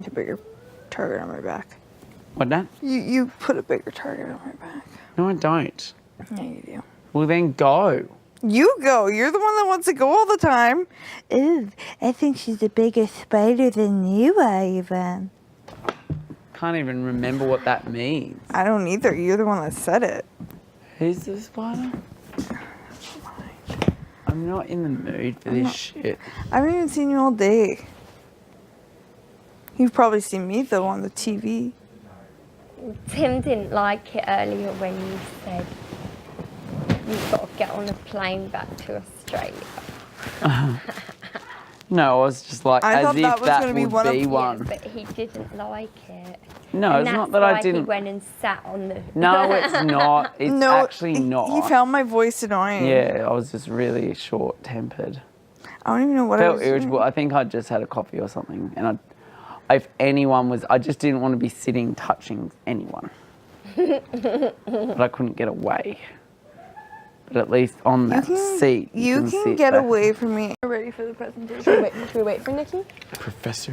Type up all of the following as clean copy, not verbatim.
A bigger target on my back. What that? You put a bigger target on my back. No, I don't. Yeah, you do. Well, then go. You go. You're the one that wants to go all the time. Ooh, I think she's a bigger spider than you are, even. Can't even remember what that means. I don't either. You're the one that said it. Who's the spider? I'm not in the mood for this shit. I haven't even seen you all day. You've probably seen me, though, on the TV. Tim didn't like it earlier when you said you've got to get on a plane back to Australia. No, I was just like, I as thought if that was that gonna be would one of- be Yeah, one. But he didn't like it. No, And it's not that's that I why didn't. He went and sat on the. No, it's not. It's No, actually not. He found my voice annoying. Yeah, I was just really short-tempered. I don't even know what I Felt was irritable. I think I just had a coffee or something, and if anyone was, I just didn't want to be sitting touching anyone. But I couldn't get away. But at least on that seat, You can sit get back. away from me. We're ready for the presentation. Should we wait for Nikki? Professor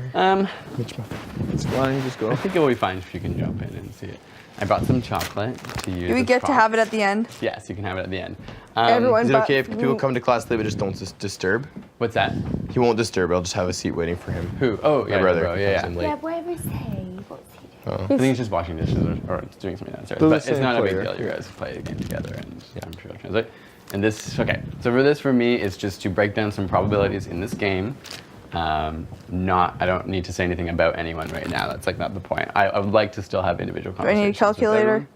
Mitch, why don't you just go? I think it will be fine if you can jump in and see it. I brought some chocolate to use. Do we as get to props. have it at the end? Yes, you can have it at the end. Everyone Is it but okay if people come to class today but just don't disturb? What's that? He won't disturb. I'll just have a seat waiting for him. Who? Oh, yeah, My brother. bro, He yeah, comes yeah. in Yeah, late. where is he? What's he doing? I think he's just washing dishes or doing something downstairs. They're the But it's same not a big player. deal. You guys play a game together, and I'm sure I'll translate. And this, okay. So for this, for me, is just to break down some probabilities in this game. I don't need to say anything about anyone right now. That's like not the point. I would like to still have individual Do I need a conversations. with calculator? everyone.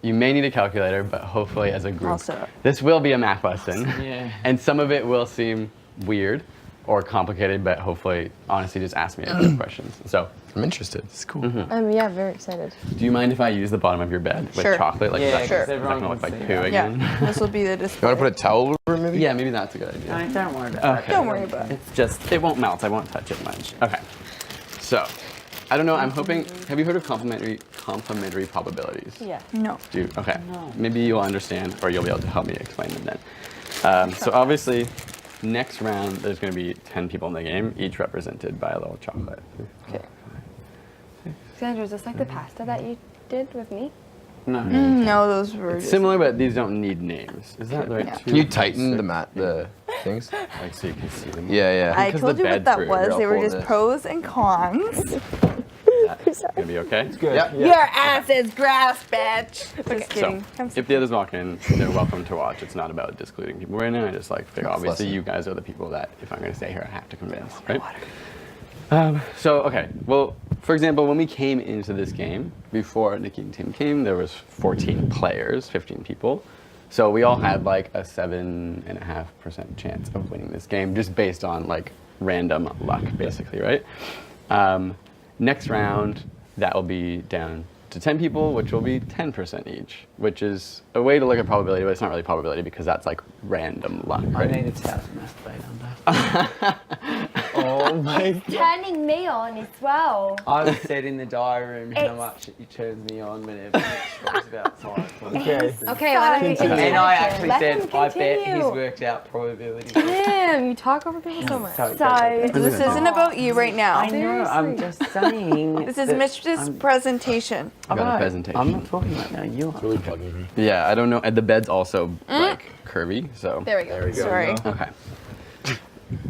You may need a calculator, but hopefully as a group. I'll set up. This will be a math lesson. Yeah. And some of it will seem weird or complicated, but hopefully, honestly, just ask me a few questions. So, I'm interested. It's cool. Yeah, very excited. do you mind if I use the bottom of your bed with Sure. chocolate? Like, Yeah, is that, sure. is that everyone gonna look can like see poo that. again? Yeah, this will be the display. You want to put a towel over it, maybe? Yeah, maybe that's a good idea. No, don't worry about Okay. Don't worry about it. It's just, it won't melt. I won't touch it much. Okay. So, I don't know. I'm hoping. Have you heard of complementary probabilities? Yeah. No. Okay. Maybe you'll understand, or you'll be able to help me explain them then. So obviously, next round there's going to be 10 people in the game, each represented by a little chocolate. Okay. Sandra, is this like the pasta that you did with me? No. No, those were It's just... similar, but these don't need names. Is that right? Yeah. Can you tighten the things? Like so you can see them? Yeah, yeah. I Because told the you what bed's that very was. They were rough just on this. pros and cons. That's gonna be okay. Yeah. Your ass is grass, bitch. Just kidding. Come If the others walk in, they're welcome to watch. It's not about discluding people right now. I just like figure obviously lesson. you guys are the people that if I'm going to stay here, I have to convince, right? So okay, well, for example, when we came into this game before Nikki and Tim came, there was 14 players, 15 people. So we all had like a 7.5% chance of winning this game, just based on like random luck, basically, right? Next round, that will be down to 10 people, which will be 10% each, which is a way to look at probability, but it's not really probability because that's like random luck, I right? need a towel to masturbate under. Oh my. Turning me on as well. I've said in the diary room how It's- much it turns me on whenever Mitch talks about science. Okay, So let him continue. And I actually Let said, him I bet he's continue. worked out probability. Damn, you talk over people so much. So This isn't about you right now. I know, I'm just saying. This is that Mitch's I'm- presentation. Got a Alright, presentation. I'm not talking right now, you are. Really bugging me. Yeah, I don't know. And the bed's also like curvy, so. There we go. Sorry. Okay.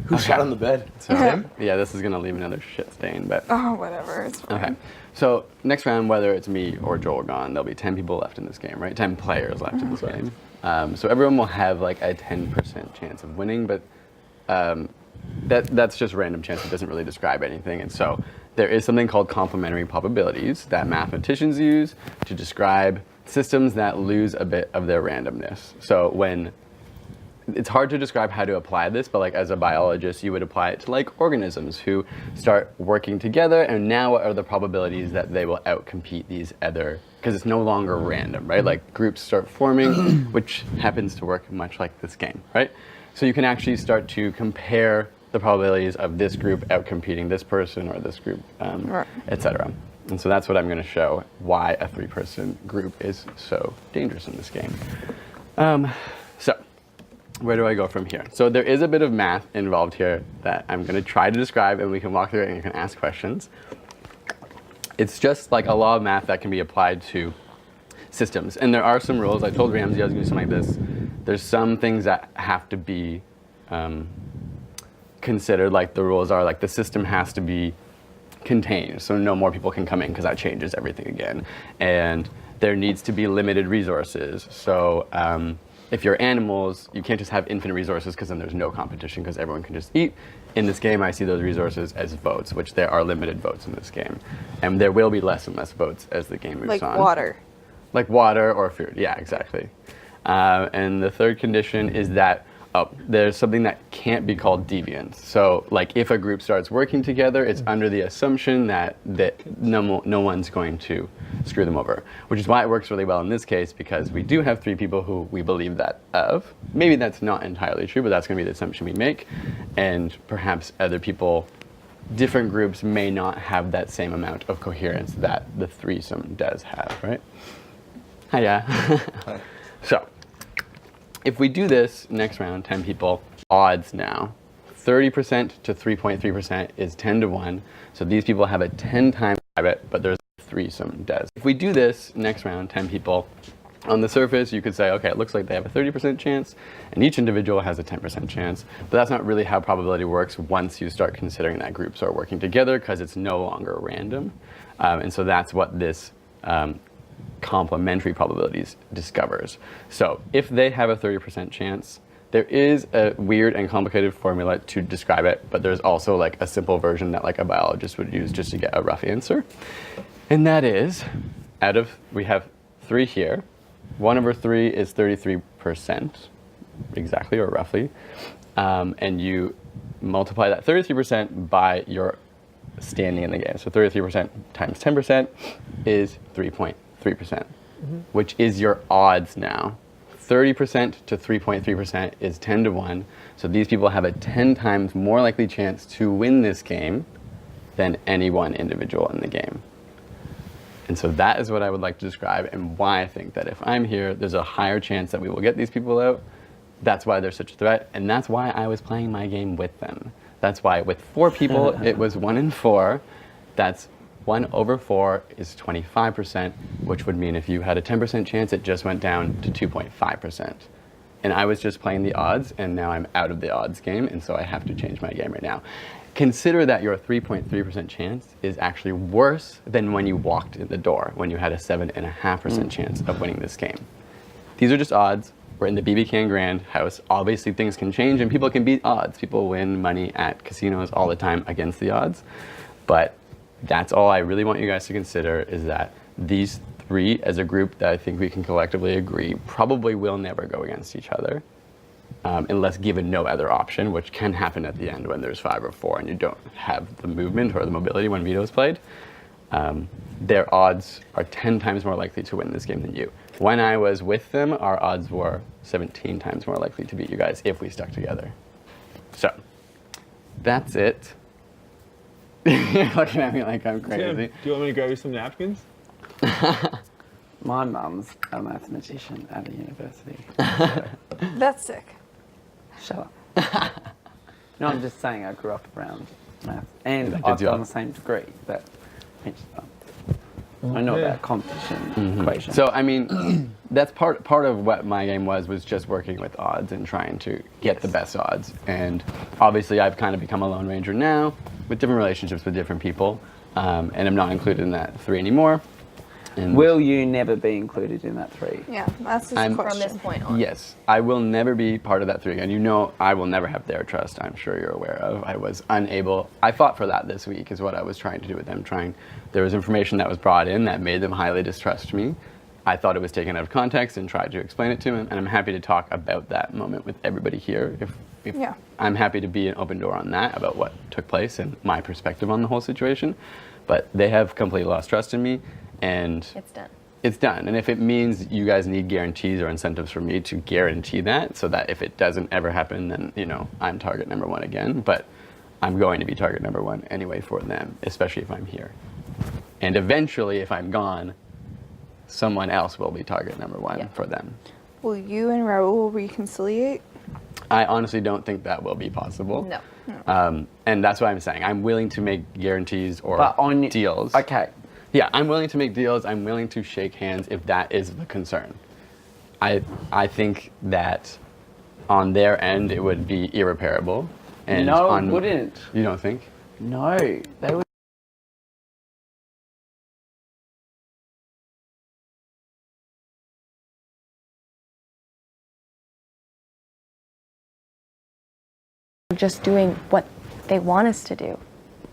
Who sat on the bed? So, yeah, this is gonna leave another shit stain, but. Oh, whatever. It's fine. Okay. So next round, whether it's me or Joel gone, there'll be 10 people left in this game, right? 10 players left in this game. So everyone will have like a 10% chance of winning, but that's just random chance. It doesn't really describe anything. And so there is something called complementary probabilities that mathematicians use to describe systems that lose a bit of their randomness. So when it's hard to describe how to apply this, but like as a biologist, you would apply it to like organisms who start working together, and now what are the probabilities that they will outcompete these other, because it's no longer random, right? Like groups start forming, which happens to work much like this game, right? So you can actually start to compare the probabilities of this group outcompeting this person or this group, etc. And so that's what I'm going to show, why a 3-person group is so dangerous in this game. So where do I go from here? So there is a bit of math involved here that I'm going to try to describe, and we can walk through it and you can ask questions. It's just like a law of math that can be applied to systems. And there are some rules. I told Ramsey I was going to do something like this. There's some things that have to be considered, like the rules are like the system has to be contained, so no more people can come in because that changes everything again. And there needs to be limited resources. So if you're animals, you can't just have infinite resources because then there's no competition because everyone can just eat. In this game, I see those resources as votes, which there are limited votes in this game. And there will be less and less votes as the game moves on. Like water. Like water or food, yeah, exactly. And the third condition is that there's something that can't be called deviance. So like if a group starts working together, it's under the assumption that no one's going to screw them over, which is why it works really well in this case, because we do have 3 people who we believe that of. Maybe that's not entirely true, but that's going to be the assumption we make. And perhaps other people, different groups may not have that same amount of coherence that the threesome does have, right? Hiya. Hi. So, if we do this next round, 10 people, odds now, 30% to 3.3% is 10 to 1. So these people have a 10 times it, but there's a threesome does. If we do this next round, 10 people, on the surface you could say, okay, it looks like they have a 30% chance, and each individual has a 10% chance. But that's not really how probability works once you start considering that groups are working together, because it's no longer random. And so that's what this complementary probabilities discovers. So if they have a 30% chance, there is a weird and complicated formula to describe it, but there's also like a simple version that like a biologist would use just to get a rough answer. And that is, we have 3 here, 1/3 is 33%, exactly or roughly, and you multiply that 33% by your standing in the game. So 33% times 10% is 3.3%, which is your odds now. 30% to 3.3% is 10 to 1. So these people have a 10 times more likely chance to win this game than any one individual in the game. And so that is what I would like to describe, and why I think that if I'm here, there's a higher chance that we will get these people out. That's why they're such a threat, and that's why I was playing my game with them. That's why with 4 people, it was 1 in 4. That's 1/4 is 25%, which would mean if you had a 10% chance, it just went down to 2.5%. And I was just playing the odds, and now I'm out of the odds game, and so I have to change my game right now. Consider that your 3.3% chance is actually worse than when you walked in the door, when you had a 7.5% chance of winning this game. These are just odds. We're in the BBCAN Grand house. Obviously, things can change, and people can beat odds. People win money at casinos all the time against the odds. But that's all I really want you guys to consider, is that these 3 as a group that I think we can collectively agree probably will never go against each other, unless given no other option, which can happen at the end when there's 5 or 4 and you don't have the movement or the mobility when veto is played. Their odds are 10 times more likely to win this game than you. When I was with them, our odds were 17 times more likely to beat you guys if we stuck together. So, that's it. You're looking at me like I'm crazy. Tim, do you want me to grab you some napkins? My mum's a mathematician at a university. That's sick. Shut up. No, I'm just saying I grew up around math. And I've done the same degree that Mitch done. I know about competition equations. So, I mean, that's part of what my game was just working with odds and trying to get the best odds. And obviously, I've kind of become a Lone Ranger now with different relationships with different people. And I'm not included in that 3 anymore. And will you never be included in that 3? Yeah, that's just a From question. this point on. Yes, I will never be part of that 3 again. You know, I will never have their trust, I'm sure you're aware of. I was unable, I fought for that this week, is what I was trying to do with them. There was information that was brought in that made them highly distrust me. I thought it was taken out of context and tried to explain it to them, and I'm happy to talk about that moment with everybody here. If Yeah. I'm happy to be an open door on that, about what took place and my perspective on the whole situation. But they have completely lost trust in me, and It's done. it's done. And if it means you guys need guarantees or incentives from me to guarantee that, so that if it doesn't ever happen, then, you know, I'm target number 1 again. But I'm going to be target number 1 anyway for them, especially if I'm here. And eventually, if I'm gone, someone else will be target number 1 for them. Will you and Raul reconciliate? I honestly don't think that will be possible. No. And that's what I'm saying. I'm willing to make guarantees or But on deals. Okay, Yeah, I'm willing to make deals. I'm willing to shake hands if that is the concern. I think that on their end it would be irreparable. And No, it wouldn't. You don't think? No, they would. Just doing what they want us to do.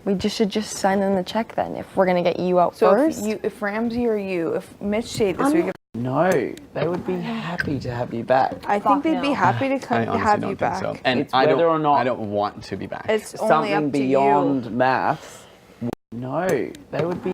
We just should just sign them the check then if we're gonna get you out So first. if Ramsey or you, if Mitch stayed this week, No, they would be happy to have you back. I think they'd be happy to come I honestly have don't you think back. so. And It's whether or not- I don't want to be back. It's only Something up to beyond you. maths. No, they would be.